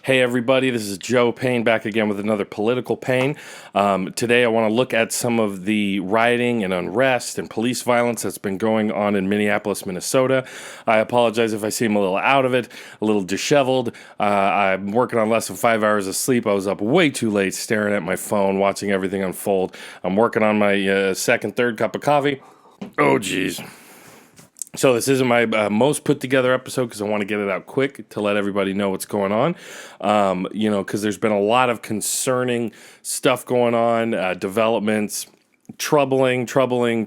Hey everybody, this is Joe Payne back again with another Political Payne. Today I want to look at some of the rioting and unrest and police violence that's been going on in Minneapolis, Minnesota. I apologize if I seem a little out of it, a little disheveled. I'm working on less than 5 hours of sleep. I was up way too late staring at my phone, watching everything unfold. I'm working on my second, third cup of coffee. Oh geez. So this isn't my most put together episode because I want to get it out quick to let everybody know what's going on. Because there's been a lot of concerning stuff going on, developments, troubling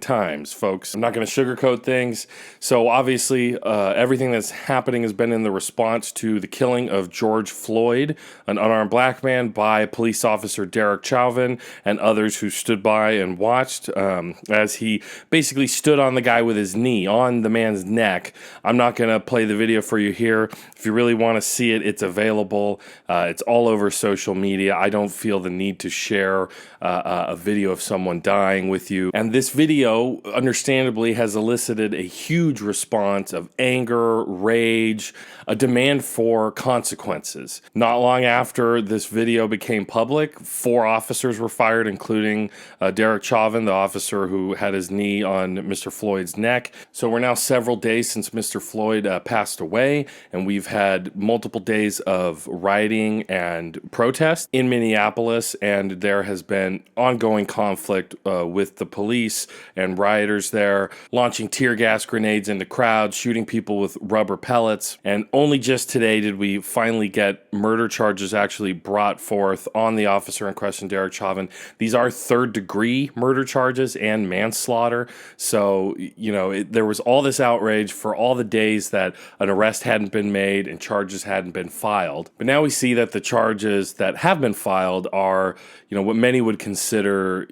times, folks. I'm not going to sugarcoat things. So obviously, everything that's happening has been in the response to the killing of George Floyd, an unarmed black man, by police officer Derek Chauvin and others who stood by and watched as he basically stood on the guy with his knee on the man's neck. I'm not going to play the video for you here. If you really want to see it, it's available. It's all over social media. I don't feel the need to share a video of someone dying with you. And this video, understandably, has elicited a huge response of anger, rage, a demand for consequences. Not long after this video became public, 4 officers were fired, including Derek Chauvin, the officer who had his knee on Mr. Floyd's neck. So we're now several days since Mr. Floyd passed away, and we've had multiple days of rioting and protest in Minneapolis, and there has been ongoing conflict with the police and rioters there, launching tear gas grenades into crowds, shooting people with rubber pellets. And only just today did we finally get murder charges actually brought forth on the officer in question, Derek Chauvin. These are third-degree murder charges and manslaughter. So, there was all this outrage for all the days that an arrest hadn't been made and charges hadn't been filed. But now we see that the charges that have been filed are, what many would consider,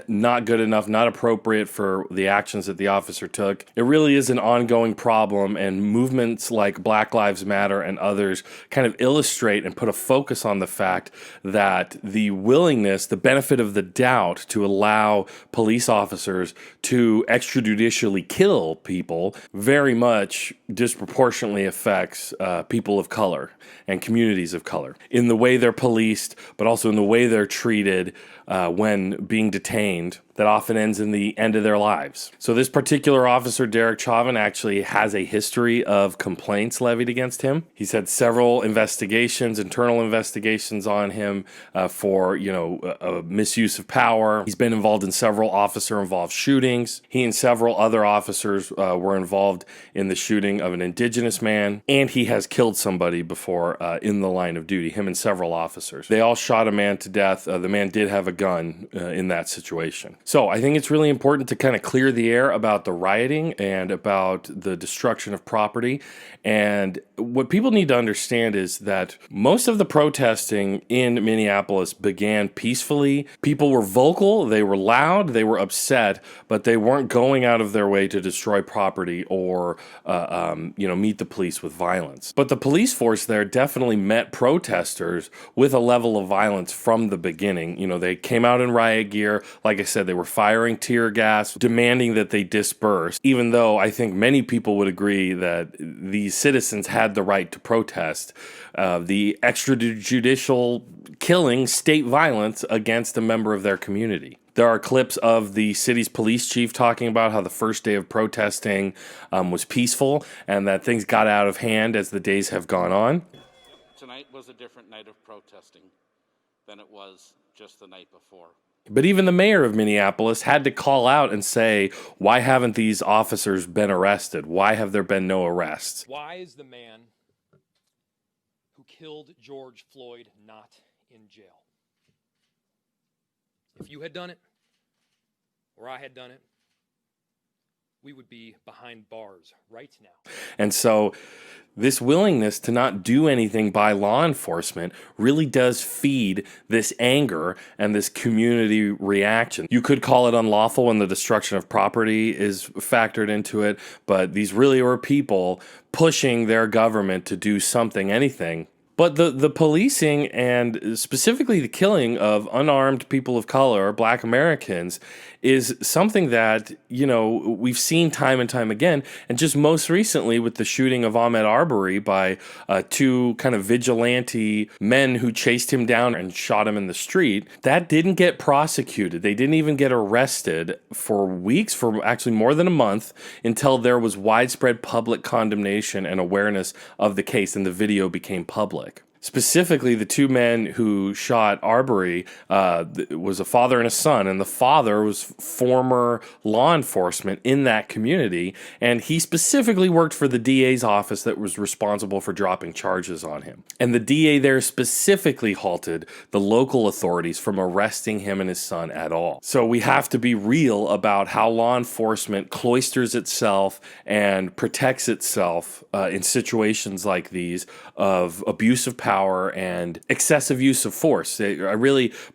not good enough, not appropriate for the actions that the officer took. It really is an ongoing problem, and movements like Black Lives Matter and others kind of illustrate and put a focus on the fact that the willingness, the benefit of the doubt to allow police officers to extrajudicially kill people very much disproportionately affects people of color and communities of color in the way they're policed, but also in the way they're treated when being detained, that often ends in the end of their lives. So this particular officer, Derek Chauvin, actually has a history of complaints levied against him. He's had several investigations, internal investigations on him for, misuse of power. He's been involved in several officer-involved shootings. He and several other officers were involved in the shooting of an indigenous man, and he has killed somebody before in the line of duty, him and several officers. They all shot a man to death. The man did have a gun in that situation. So I think it's really important to kind of clear the air about the rioting and about the destruction of property. And what people need to understand is that most of the protesting in Minneapolis began peacefully. People were vocal, they were loud, they were upset, but they weren't going out of their way to destroy property or, meet the police with violence. But the police force there definitely met protesters with a level of violence from the beginning. They came out in riot gear. Like I said, they were firing tear gas, demanding that they disperse, even though I think many people would agree that these citizens had the right to protest. The extrajudicial killing, state violence against a member of their community. There are clips of the city's police chief talking about how the first day of protesting was peaceful and that things got out of hand as the days have gone on. Tonight was a different night of protesting than it was just the night before. But even the mayor of Minneapolis had to call out and say, why haven't these officers been arrested? Why have there been no arrests? Why is the man who killed George Floyd not in jail? If you had done it, or I had done it, we would be behind bars right now. And so this willingness to not do anything by law enforcement really does feed this anger and this community reaction. You could call it unlawful when the destruction of property is factored into it, but these really were people pushing their government to do something, anything. But the policing and specifically the killing of unarmed people of color, Black Americans, is something that, we've seen time and time again. And just most recently with the shooting of Ahmad Arbery by two kind of vigilante men who chased him down and shot him in the street, that didn't get prosecuted. They didn't even get arrested for weeks, for actually more than a month, until there was widespread public condemnation and awareness of the case and the video became public. Specifically, the two men who shot Arbery was a father and a son, and the father was former law enforcement in that community, and he specifically worked for the DA's office that was responsible for dropping charges on him. And the DA there specifically halted the local authorities from arresting him and his son at all. So we have to be real about how law enforcement cloisters itself and protects itself in situations like these of abuse of power and excessive use of force.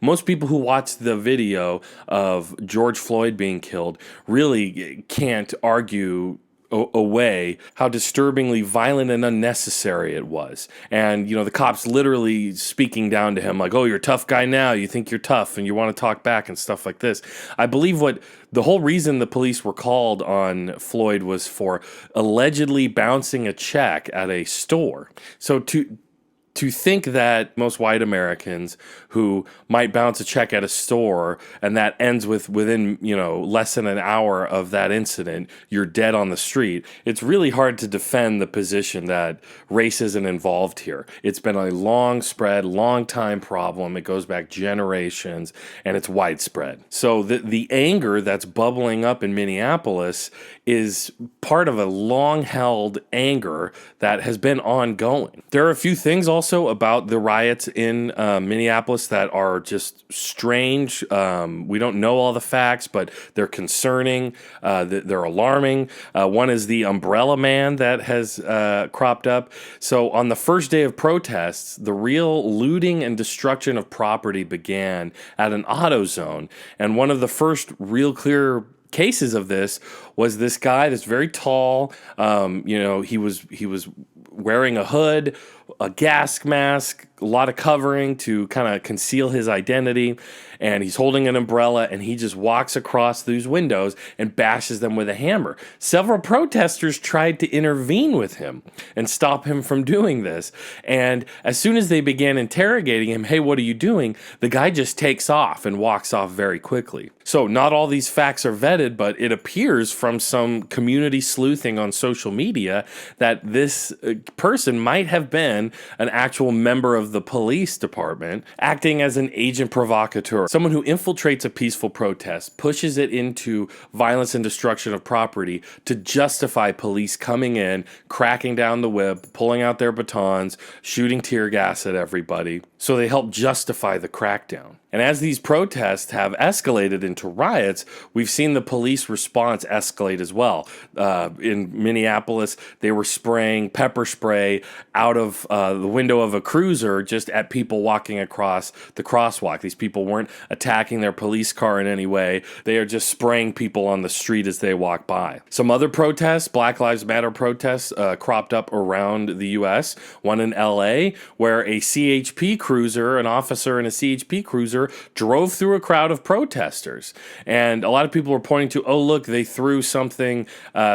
Most people who watched the video of George Floyd being killed really can't argue away how disturbingly violent and unnecessary it was. And, the cops literally speaking down to him like, oh, you're a tough guy now. You think you're tough and you want to talk back and stuff like this. I believe the whole reason the police were called on Floyd was for allegedly bouncing a check at a store. So to think that most white Americans who might bounce a check at a store and that ends within less than an hour of that incident, you're dead on the street, it's really hard to defend the position that race isn't involved here. It's been a long time problem. It goes back generations and it's widespread. So the anger that's bubbling up in Minneapolis is part of a long-held anger that has been ongoing. There are a few things also about the riots in Minneapolis that are just strange. We don't know all the facts, but they're concerning. They're alarming. One is the umbrella man that has cropped up. So on the first day of protests, the real looting and destruction of property began at an AutoZone. And one of the first real clear cases of this was this guy that's very tall. He was wearing a hood, a gas mask, a lot of covering to kind of conceal his identity, and he's holding an umbrella, and he just walks across these windows and bashes them with a hammer. Several protesters tried to intervene with him and stop him from doing this, and as soon as they began interrogating him, hey, what are you doing? The guy just takes off and walks off very quickly. So not all these facts are vetted, but it appears from some community sleuthing on social media that this person might have been an actual member of the police department acting as an agent provocateur, someone who infiltrates a peaceful protest, pushes it into violence and destruction of property to justify police coming in, cracking down the whip, pulling out their batons, shooting tear gas at everybody. So they help justify the crackdown. And as these protests have escalated into riots, we've seen the police response escalate as well. In Minneapolis, they were spraying pepper spray out of the window of a cruiser just at people walking across the crosswalk. These people weren't attacking their police car in any way. They are just spraying people on the street as they walk by. Some other protests, Black Lives Matter protests, cropped up around the U.S. One in L.A., where a CHP cruiser, an officer in a CHP cruiser, drove through a crowd of protesters. And a lot of people were pointing to, oh, look, they threw something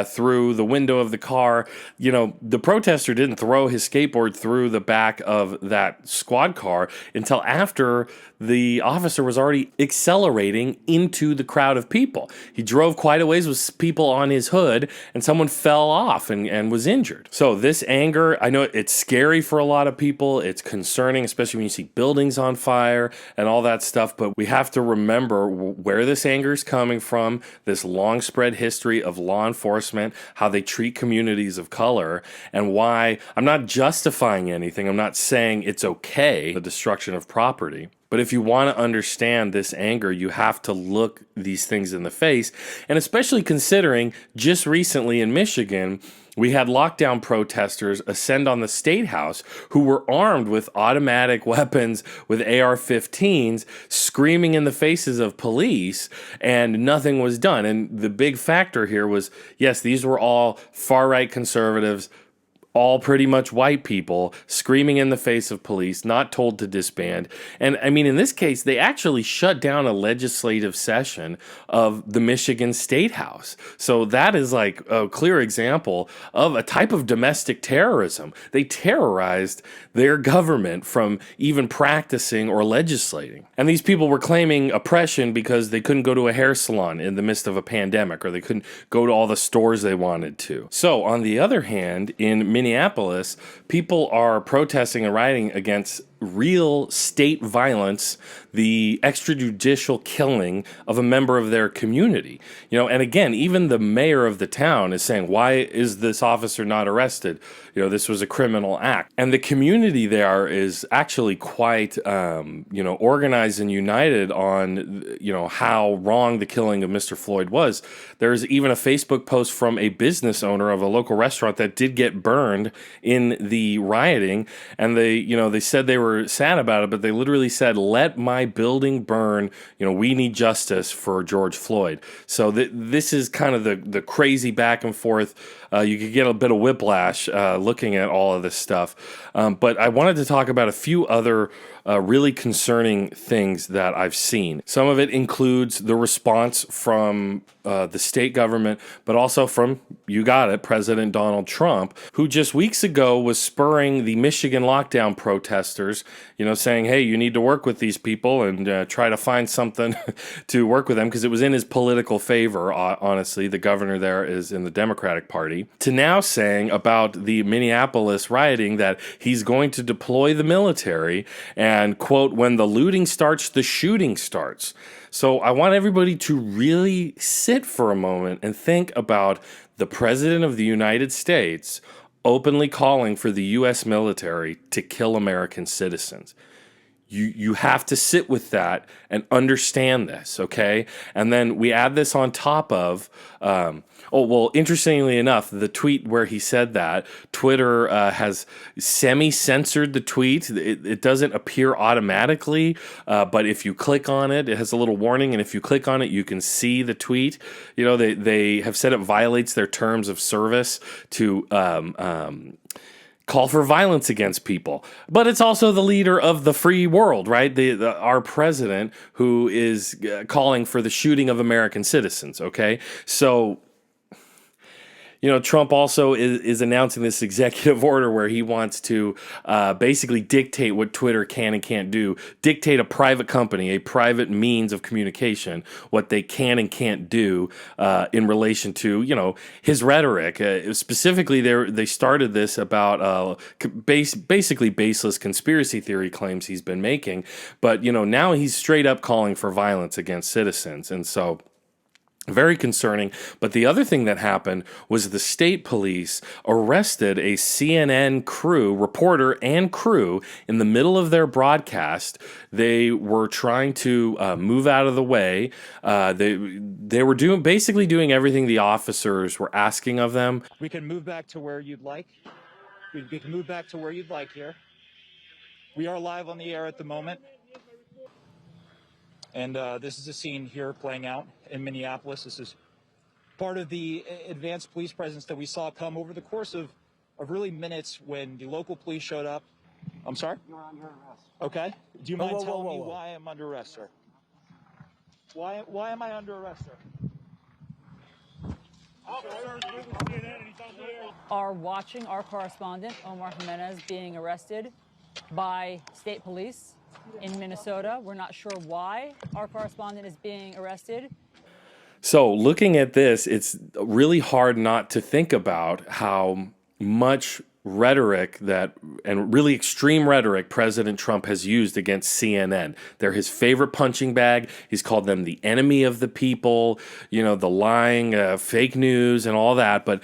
through the window of the car. The protester didn't throw his skateboard through the back of that squad car until after the officer was already accelerating into the crowd of people. He drove quite a ways with people on his hood, and someone fell off and was injured. So this anger, I know it's scary for a lot of people. It's concerning, especially when you see buildings on fire and all that stuff. But we have to remember where this anger is coming from, this long spread history of law enforcement, how they treat communities of color, and why I'm not justifying anything. I'm not saying it's okay, the destruction of property. But if you want to understand this anger, you have to look these things in the face. And especially considering just recently in Michigan, we had lockdown protesters ascend on the State House who were armed with automatic weapons with AR-15s, screaming in the faces of police, and nothing was done. And the big factor here was, yes, these were all far-right conservatives, all pretty much white people screaming in the face of police, not told to disband. And I mean, in this case, they actually shut down a legislative session of the Michigan State House. So that is like a clear example of a type of domestic terrorism. They terrorized their government from even practicing or legislating. And these people were claiming oppression because they couldn't go to a hair salon in the midst of a pandemic, or they couldn't go to all the stores they wanted to. So on the other hand, in Minneapolis, people are protesting and rioting against real state violence, the extrajudicial killing of a member of their community. And again, even the mayor of the town is saying, why is this officer not arrested? This was a criminal act. And the community there is actually quite, organized and united on, how wrong the killing of Mr. Floyd was. There's even a Facebook post from a business owner of a local restaurant that did get burned in the rioting. And they said they were sad about it, but they literally said, let my building burn. We need justice for George Floyd. So this is kind of the crazy back and forth. You could get a bit of whiplash looking at all of this stuff. But I wanted to talk about a few other really concerning things that I've seen. Some of it includes the response from the state government, but also from, you got it, President Donald Trump, who just weeks ago was spurring the Michigan lockdown protesters, saying, hey, you need to work with these people and try to find something to work with them, because it was in his political favor, honestly. The governor there is in the Democratic Party. To now saying about the Minneapolis rioting that he's going to deploy the military and, quote, when the looting starts, the shooting starts. So I want everybody to really sit for a moment and think about the President of the United States openly calling for the U.S. military to kill American citizens. You have to sit with that and understand this, okay? And then we add this on top of, interestingly enough, the tweet where he said that, Twitter has semi-censored the tweet. It doesn't appear automatically, but if you click on it, it has a little warning, and if you click on it, you can see the tweet. They have said it violates their terms of service to call for violence against people. But it's also the leader of the free world, right? Our president, who is calling for the shooting of American citizens, okay? So Trump also is announcing this executive order where he wants to basically dictate what Twitter can and can't do, dictate a private company, a private means of communication, what they can and can't do in relation to, his rhetoric. Specifically, they started this about basically baseless conspiracy theory claims he's been making. But, now he's straight up calling for violence against citizens. And so very concerning. But the other thing that happened was the state police arrested a CNN reporter and crew in the middle of their broadcast. They were trying to move out of the way. They were basically doing everything the officers were asking of them. We can move back to where you'd like. We can move back to where you'd like here. We are live on the air at the moment. And this is a scene here playing out in Minneapolis. This is part of the advanced police presence that we saw come over the course of really minutes when the local police showed up. I'm sorry? You're under arrest. Okay. Do you mind telling me why I'm under arrest, sir? Why am I under arrest, sir? Are watching our correspondent, Omar Jimenez, being arrested by state police in Minnesota. We're not sure why our correspondent is being arrested. So looking at this, it's really hard not to think about how much rhetoric and really extreme rhetoric President Trump has used against CNN. They're his favorite punching bag. He's called them the enemy of the people, the lying, fake news and all that. But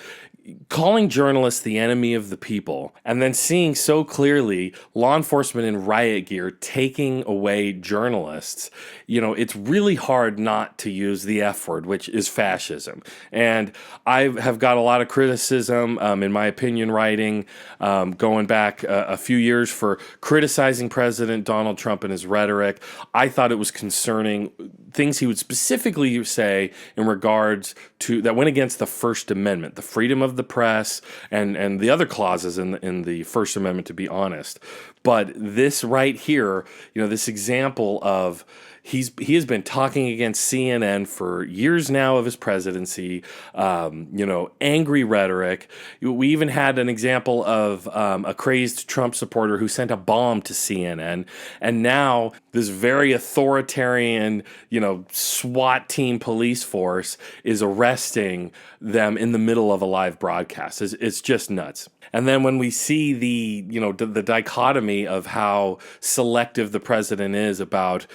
calling journalists the enemy of the people, and then seeing so clearly law enforcement in riot gear taking away journalists, it's really hard not to use the F word, which is fascism. And I have got a lot of criticism, in my opinion, writing, going back a few years for criticizing President Donald Trump and his rhetoric. I thought it was concerning things he would specifically say in regards to that went against the First Amendment, the freedom of the press and the other clauses in the First Amendment, to be honest. But this right here, this example of he has been talking against CNN for years now of his presidency, angry rhetoric. We even had an example of a crazed Trump supporter who sent a bomb to CNN, and now this very authoritarian, SWAT team police force is arresting them in the middle of a live broadcast. It's just nuts. And then when we see the dichotomy of how selective the president is about,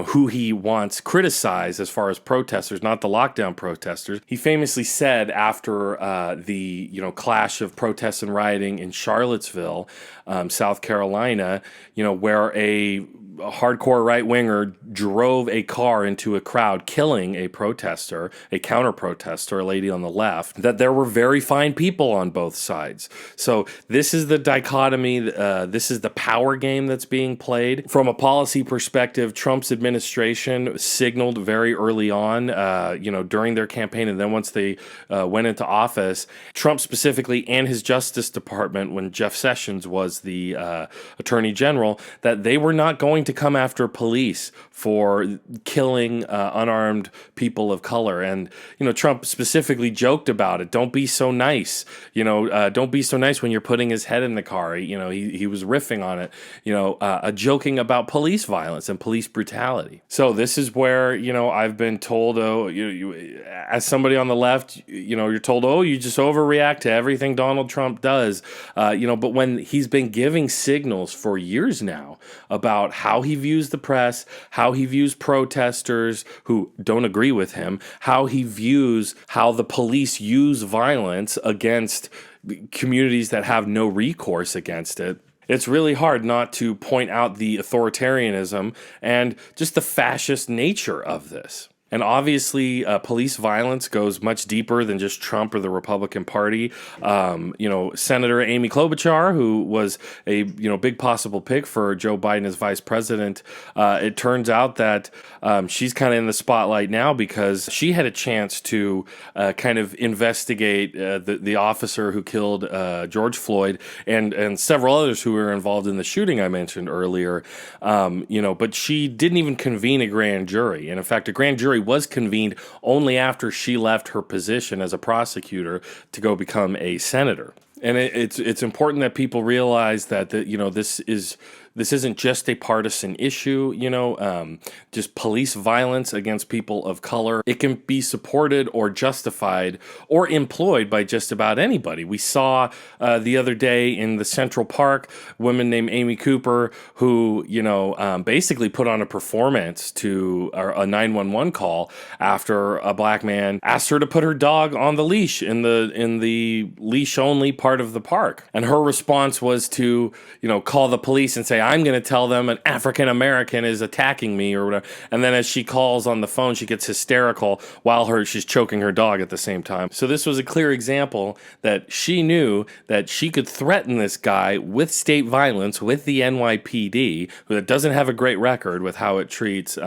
who he wants criticized as far as protesters, not the lockdown protesters. He famously said after the clash of protests and rioting in Charlottesville, South Carolina, where a hardcore right-winger drove a car into a crowd, killing a protester, a counter-protester, a lady on the left, that there were very fine people on both sides. So this is the dichotomy. This is the power game that's being played. From a policy perspective, Trump's administration signaled very early on, during their campaign, and then once they went into office, Trump specifically and his Justice Department, when Jeff Sessions was the Attorney General, that they were not going to come after police for killing unarmed people of color. And, Trump specifically joked about it. Don't be so nice. Don't be so nice when you're putting his head in the car. He was riffing on it, joking about police violence and police brutality. So this is where, I've been told, as somebody on the left, you're told, you just overreact to everything Donald Trump does. But when he's been giving signals for years now about how he views the press, how he views protesters who don't agree with him, how he views how the police use violence against communities that have no recourse against it, it's really hard not to point out the authoritarianism and just the fascist nature of this. And obviously, police violence goes much deeper than just Trump or the Republican Party. Senator Amy Klobuchar, who was a big possible pick for Joe Biden as vice president, it turns out that she's kind of in the spotlight now because she had a chance to kind of investigate the officer who killed George Floyd and several others who were involved in the shooting I mentioned earlier. But she didn't even convene a grand jury, and in fact, a grand jury was convened only after she left her position as a prosecutor to go become a senator. And it's important that people realize that this isn't just a partisan issue, just police violence against people of color. It can be supported or justified or employed by just about anybody. We saw the other day in the Central Park, a woman named Amy Cooper who, basically put on a performance to a 911 call after a black man asked her to put her dog on the leash in the leash only part of the park. And her response was to, call the police and say, I'm going to tell them an African American is attacking me or whatever. And then as she calls on the phone, she gets hysterical while she's choking her dog at the same time. So this was a clear example that she knew that she could threaten this guy with state violence with the NYPD, that doesn't have a great record with how it treats,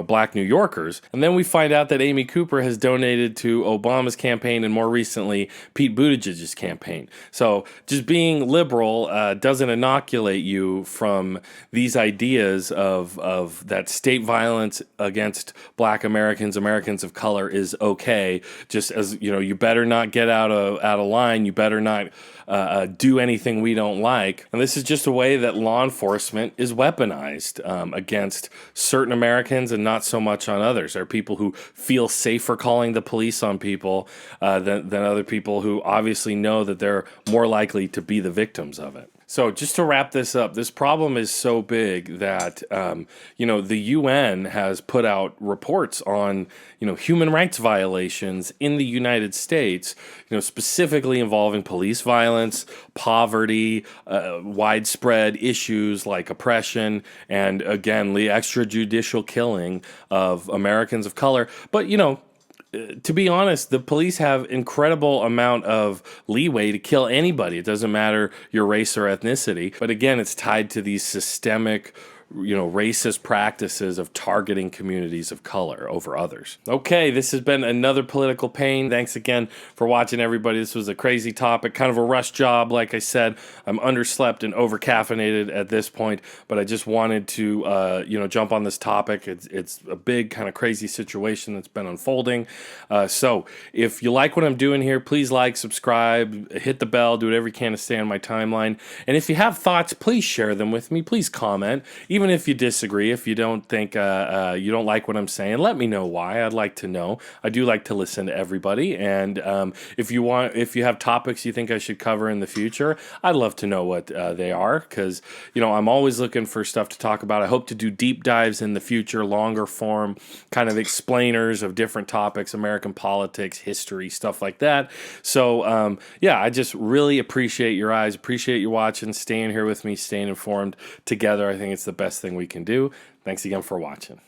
black New Yorkers. And then we find out that Amy Cooper has donated to Obama's campaign and more recently Pete Buttigieg's campaign. So just being liberal doesn't inoculate you from these ideas of that state violence against black Americans of color is okay. Just as, you better not get out of line. You better not do anything we don't like. And this is just a way that law enforcement is weaponized against certain Americans and not so much on others. There are people who feel safer calling the police on people than other people who obviously know that they're more likely to be the victims of it. So just to wrap this up, this problem is so big that, the UN has put out reports on, human rights violations in the United States, specifically involving police violence, poverty, widespread issues like oppression, and again, the extrajudicial killing of Americans of color. But, to be honest, the police have incredible amount of leeway to kill anybody. It doesn't matter your race or ethnicity. But again, it's tied to these systemic racist practices of targeting communities of color over others. Okay, this has been another Political Payne. Thanks again for watching, everybody. This was a crazy topic, kind of a rush job. Like I said, I'm underslept and overcaffeinated at this point, but I just wanted to, jump on this topic. It's a big kind of crazy situation that's been unfolding. So if you like what I'm doing here, please like, subscribe, hit the bell, do whatever you can to stay on my timeline. And if you have thoughts, please share them with me. Please comment. Even if you disagree, if you don't think you don't like what I'm saying, let me know why. I'd like to know. I do like to listen to everybody, and if you have topics you think I should cover in the future, I'd love to know what they are, because I'm always looking for stuff to talk about. I hope to do deep dives in the future, longer form kind of explainers of different topics, American politics, history, stuff like that. So I just really appreciate your eyes, appreciate you watching, staying here with me, staying informed together. I think it's the best thing we can do. Thanks again for watching.